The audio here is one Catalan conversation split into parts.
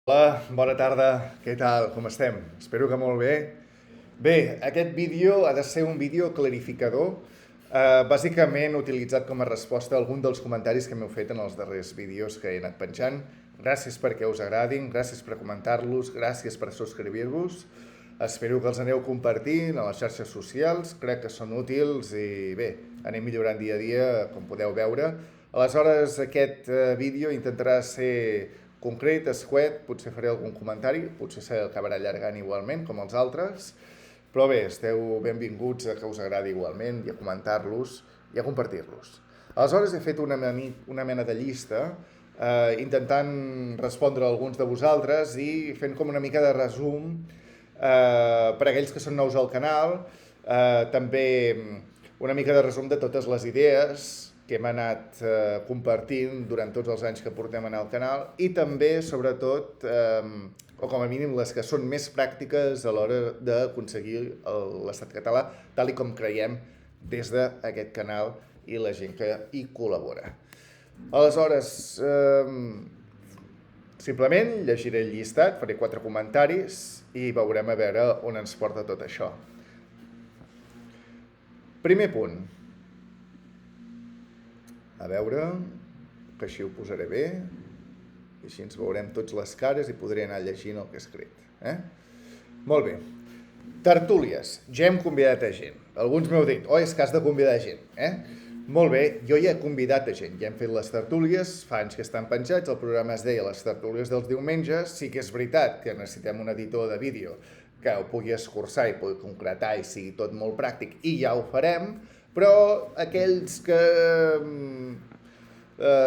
Hola, bona tarda, què tal? Com estem? Espero que molt bé. Bé, aquest vídeo ha de ser un vídeo clarificador, bàsicament utilitzat com a resposta a algun dels comentaris que m'heu fet en els darrers vídeos que he anat penjant. Gràcies perquè us agradin, gràcies per comentar-los, gràcies per subscriure-vos. Espero que els aneu compartint a les xarxes socials, crec que són útils i bé, anem millorant dia a dia, com podeu veure. Aleshores, aquest vídeo intentarà ser concret, escuet, potser faré algun comentari, potser s'acabarà allargant igualment, com els altres, però bé, esteu benvinguts a que us agradi igualment i a comentar-los i a compartir-los. Aleshores he fet una mena de llista intentant respondre a alguns de vosaltres i fent com una mica de resum per a aquells que són nous al canal, també una mica de resum de totes les idees que hem anat compartint durant tots els anys que portem en el canal i també, sobretot, o com a mínim les que són més pràctiques a l'hora d'aconseguir l'estat català tal i com creiem des d'aquest canal i la gent que hi col·labora. Aleshores, simplement llegiré el llistat, faré 4 comentaris i veurem a veure on ens porta tot això. Primer punt. A veure, que així ho posaré bé, i així ens veurem tots les cares i podré anar llegint el que he escrit. Molt bé. Tertúlies. Ja hem convidat a gent. Alguns m'heu dit, és que has de convidar gent. Molt bé, jo ja he convidat a gent. Ja hem fet les tertúlies, fa anys que estan penjats, el programa es deia les tertúlies dels diumenges. Sí que és veritat que necessitem un editor de vídeo que ho pugui escurçar i pugui concretar i sigui tot molt pràctic, i ja ho farem, però aquells que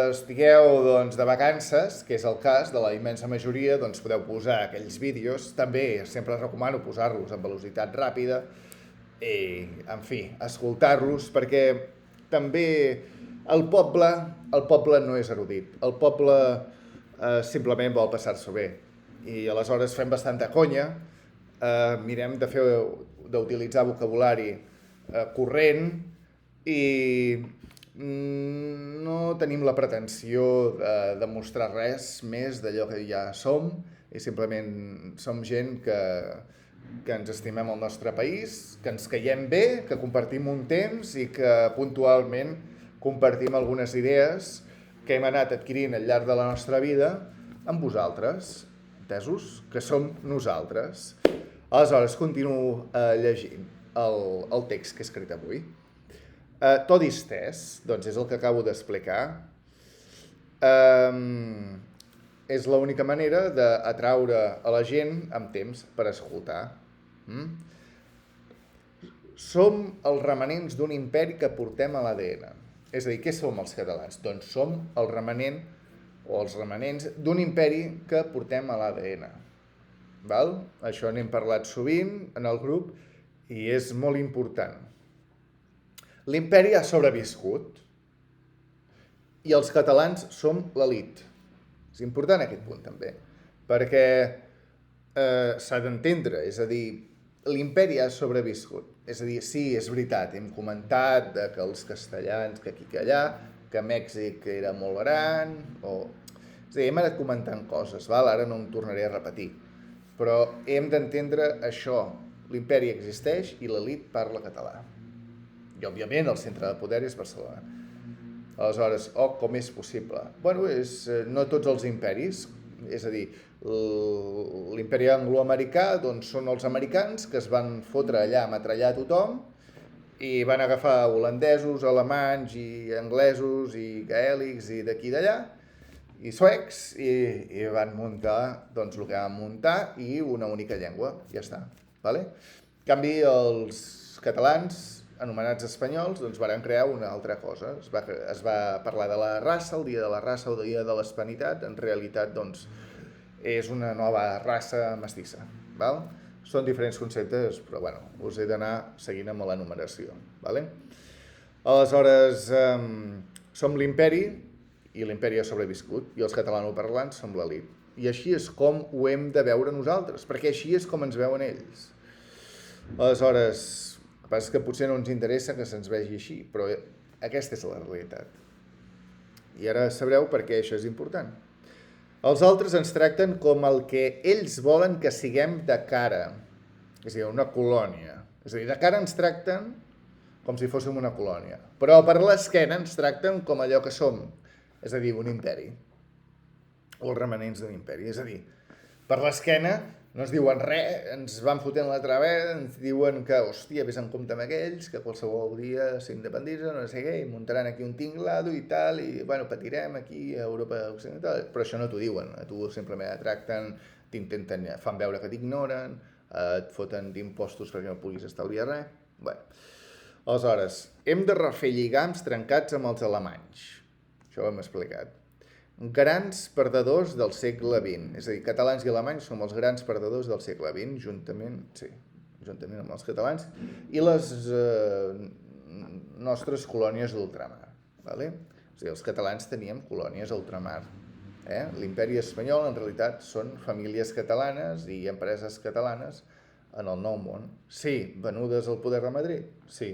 estigueu de vacances, que és el cas de la immensa majoria, doncs podeu posar aquells vídeos. També sempre recomano posar-los en velocitat ràpida i, en fi, escoltar-los, perquè també el poble no és erudit. El poble simplement vol passar-s'ho bé. I aleshores fem bastanta conya, mirem d'utilitzar vocabulari corrent i no tenim la pretensió de demostrar res més d'allò que ja som i simplement som gent que ens estimem el nostre país, que ens caiem bé, que compartim un temps i que puntualment compartim algunes idees que hem anat adquirint al llarg de la nostra vida amb vosaltres, entesos? Que som nosaltres. Aleshores, continuo llegint el text que he escrit avui. To distès, doncs és el que acabo d'explicar, és l'única manera d'atraure a la gent amb temps per escoltar. Som els remanents d'un imperi que portem a l'ADN. És a dir, què som els catalans? Doncs som el remanent o els remanents d'un imperi que portem a l'ADN. Això n'hem parlat sovint en el grup i és molt important. L'imperi ha sobreviscut i els catalans som l'elit. És important aquest punt també, perquè s'ha d'entendre, és a dir, l'imperi ha sobreviscut. És a dir, sí, és veritat, hem comentat que els castellans, que aquí que allà, que Mèxic era molt gran, és a dir, hem anat comentant coses, ara no em tornaré a repetir, però hem d'entendre això, l'imperi existeix i l'elit parla català. I, òbviament, el centre de poder és Barcelona. Aleshores, com és possible? Bueno, no tots els imperis, és a dir, l'imperi angloamericà doncs són els americans que es van fotre allà a metrallar a tothom i van agafar holandesos, alemanys i anglesos i gaèlics i d'aquí i d'allà i suecs i van muntar doncs el que van muntar i una única llengua, ja està. En canvi, els catalans anomenats espanyols, doncs van crear una altra cosa. Es va parlar de la raça, el dia de la raça o el dia de l'hispanitat. En realitat, doncs, és una nova raça mestissa. Són diferents conceptes, però, us he d'anar seguint amb la numeració. Aleshores, som l'imperi i l'imperi ha sobreviscut i els catalanoparlants som l'elit. I així és com ho hem de veure nosaltres, perquè així és com ens veuen ells. Aleshores, el que passa és que potser no ens interessa que se'ns vegi així, però aquesta és la realitat. I ara sabreu per què això és important. Els altres ens tracten com el que ells volen que siguem de cara, és a dir, una colònia. És a dir, de cara ens tracten com si fóssim una colònia, però per l'esquena ens tracten com allò que som, és a dir, un imperi, o els remanents d'un imperi. És a dir, per l'esquena no ens diuen res, ens van fotent la travessa, ens diuen que, hòstia, vés en compte amb aquells, que qualsevol dia s'independitzen, no sé què, i muntaran aquí un tinglado i tal, i, bueno, patirem aquí a Europa Occidental, però això no t'ho diuen, a tu simplement et tracten, t'intenten, fan veure que t'ignoren, et foten d'impostos perquè no puguis estalviar res, bueno. Aleshores, hem de refer lligams trencats amb els alemanys, això ho hem explicat. Grans perdedors del segle XX, és a dir, catalans i alemanys som els grans perdedors del segle XX, juntament amb els catalans, i les nostres colònies d'ultramar. Vale? És a dir, els catalans teníem colònies a ultramar. L'imperi espanyol en realitat són famílies catalanes i empreses catalanes en el Nou Món. Sí, venudes al poder de Madrid, sí,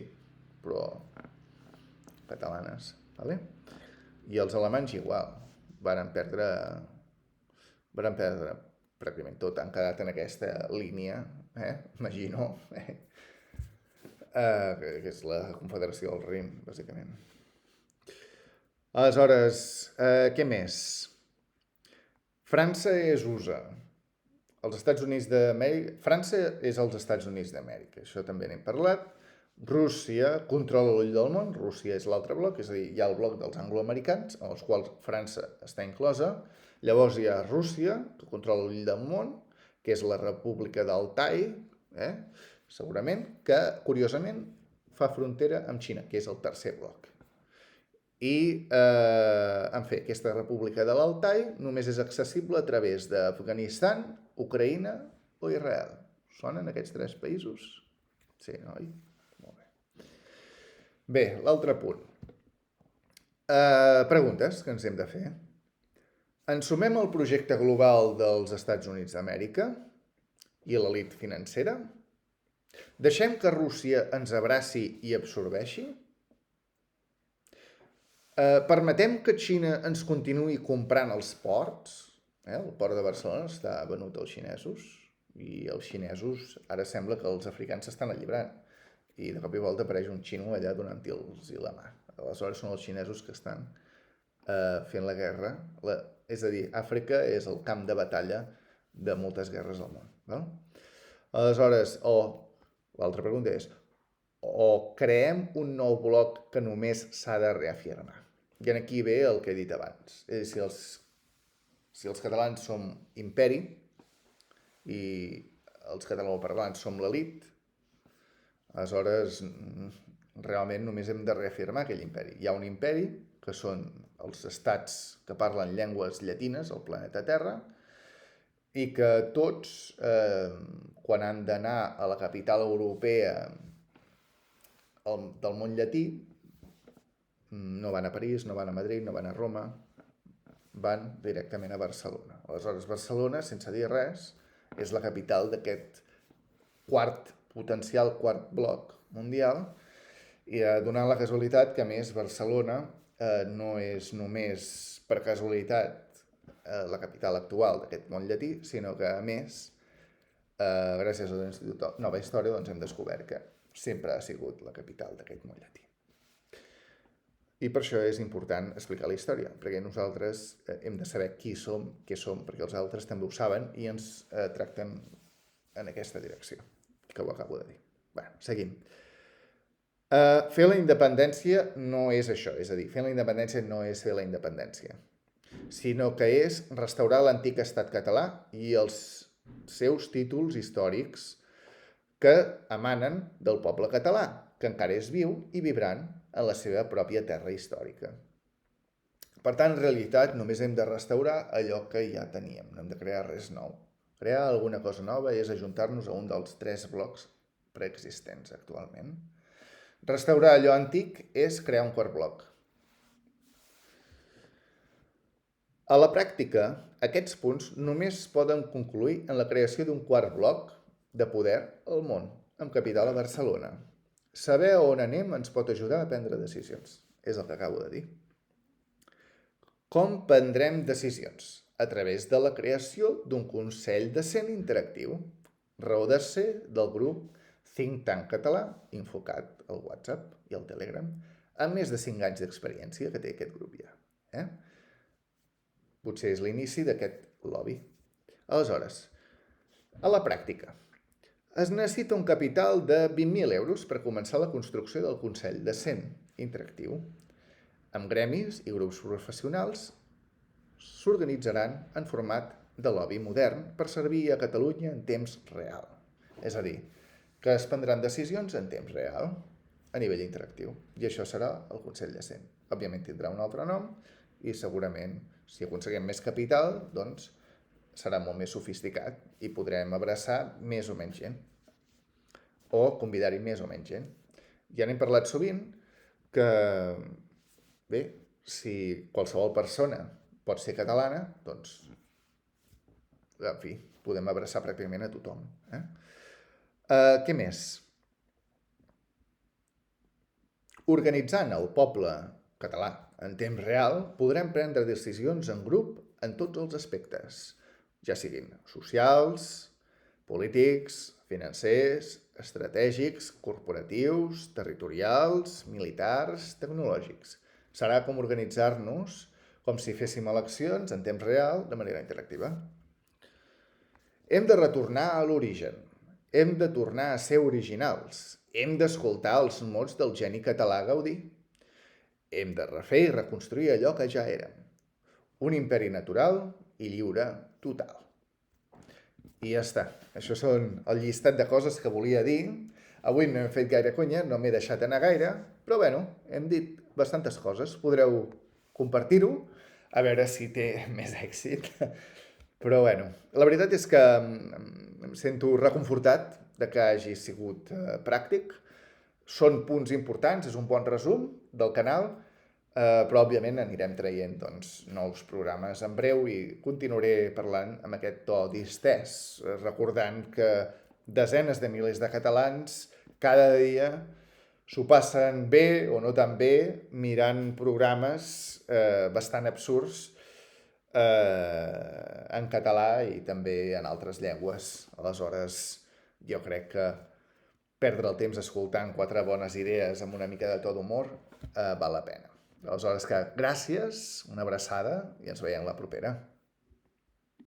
però catalanes. Vale? I els alemanys igual. Varen perdre pràcticament tot, han quedat en aquesta línia, imagino, que és la Confederació del Rin, bàsicament. Aleshores, què més? França és USA. Els Estats Units d'Amèrica... França és els Estats Units d'Amèrica, això també n'hem parlat. Rússia controla l'ull del món, Rússia és l'altre bloc, és a dir, hi ha el bloc dels angloamericans, en els quals França està inclosa. Llavors hi ha Rússia, que controla l'ull del món, que és la República d'Altai, segurament, que, curiosament, fa frontera amb Xina, que és el tercer bloc. I, en fi, aquesta República de l'Altai només és accessible a través d'Afganistan, Ucraïna o Israel. Sonen aquests tres països? Sí, oi? Bé, l'altre punt. Preguntes que ens hem de fer. Ens sumem al projecte global dels Estats Units d'Amèrica i l'elit financera? Deixem que Rússia ens abraci i absorbeixi? Permetem que Xina ens continuï comprant els ports? El port de Barcelona està venut als xinesos i els xinesos ara sembla que els africans s'estan alliberant. I de cop i volta apareix un xino allà donant-los la mà. Aleshores són els xinesos que estan fent la guerra. És a dir, Àfrica és el camp de batalla de moltes guerres al món. No? Aleshores, l'altra pregunta és, o creem un nou bloc que només s'ha de reafirmar? I aquí ve el que he dit abans. És a dir, si els catalans som imperi i els catalanoparlants som l'elit, aleshores, realment només hem de reafirmar aquell imperi. Hi ha un imperi, que són els estats que parlen llengües llatines al planeta Terra, i que tots, quan han d'anar a la capital europea del món llatí, no van a París, no van a Madrid, no van a Roma, van directament a Barcelona. Aleshores, Barcelona, sense dir res, és la capital d'aquest potencial quart bloc mundial, i donant la casualitat que, a més, Barcelona no és només per casualitat la capital actual d'aquest món llatí, sinó que, a més, gràcies a l'Institut Nova Història, doncs hem descobert que sempre ha sigut la capital d'aquest món llatí. I per això és important explicar la història, perquè nosaltres hem de saber qui som, què som, perquè els altres també ho saben i ens tracten en aquesta direcció, que ho acabo de dir. Bé, seguim. Fer la independència no és això, és a dir, fer la independència no és fer la independència, sinó que és restaurar l'antic estat català i els seus títols històrics que emanen del poble català, que encara és viu i vibrant en la seva pròpia terra històrica. Per tant, en realitat, només hem de restaurar allò que ja teníem, no hem de crear res nou. Crear alguna cosa nova és ajuntar-nos a un dels 3 blocs preexistents actualment. Restaurar allò antic és crear un quart bloc. A la pràctica, aquests punts només poden concloure en la creació d'un quart bloc de poder al món, amb capital a Barcelona. Saber on anem ens pot ajudar a prendre decisions, és el que acabo de dir. Com prendrem decisions? a través de la creació d'un Consell de Cent interactiu, raó de ser del grup Think Tank Català, Infocat, el WhatsApp i el Telegram, amb més de 5 anys d'experiència que té aquest grup ja. Potser és l'inici d'aquest lobby. Aleshores, a la pràctica, es necessita un capital de 20.000 euros per començar la construcció del Consell de Cent interactiu. Amb gremis i grups professionals s'organitzaran en format de lobby modern per servir a Catalunya en temps real. És a dir, que es prendran decisions en temps real a nivell interactiu. I això serà el Consell de Cent. Òbviament tindrà un altre nom i segurament, si aconseguim més capital, doncs serà molt més sofisticat i podrem abraçar més o menys gent o convidar-hi més o menys gent. Ja n'hem parlat sovint que, bé, si qualsevol persona pot ser catalana, doncs, en fi, podem abraçar pràcticament a tothom. Què més? Organitzant el poble català en temps real, podrem prendre decisions en grup en tots els aspectes, ja siguin socials, polítics, financers, estratègics, corporatius, territorials, militars, tecnològics. Serà com organitzar-nos com si féssim eleccions en temps real de manera interactiva. Hem de retornar a l'origen. Hem de tornar a ser originals. Hem d'escoltar els mots del geni català Gaudí. Hem de refer i reconstruir allò que ja érem. Un imperi natural i lliure total. I ja està. Això són el llistat de coses que volia dir. Avui no hem fet gaire conya, no m'he deixat anar gaire, però bueno, hem dit bastantes coses. Podreu compartir-ho, a veure si té més èxit. Però bueno, la veritat és que em sento reconfortat de que hagi sigut pràctic. Són punts importants, és un bon resum del canal, però òbviament anirem traient nous programes en breu i continuaré parlant amb aquest to distès, recordant que desenes de milers de catalans cada dia s'ho passen bé o no tan bé mirant programes bastant absurds en català i també en altres llengües. Aleshores, jo crec que perdre el temps escoltant 4 bones idees amb una mica de to d'humor val la pena. Aleshores, gràcies, una abraçada i ens veiem la propera.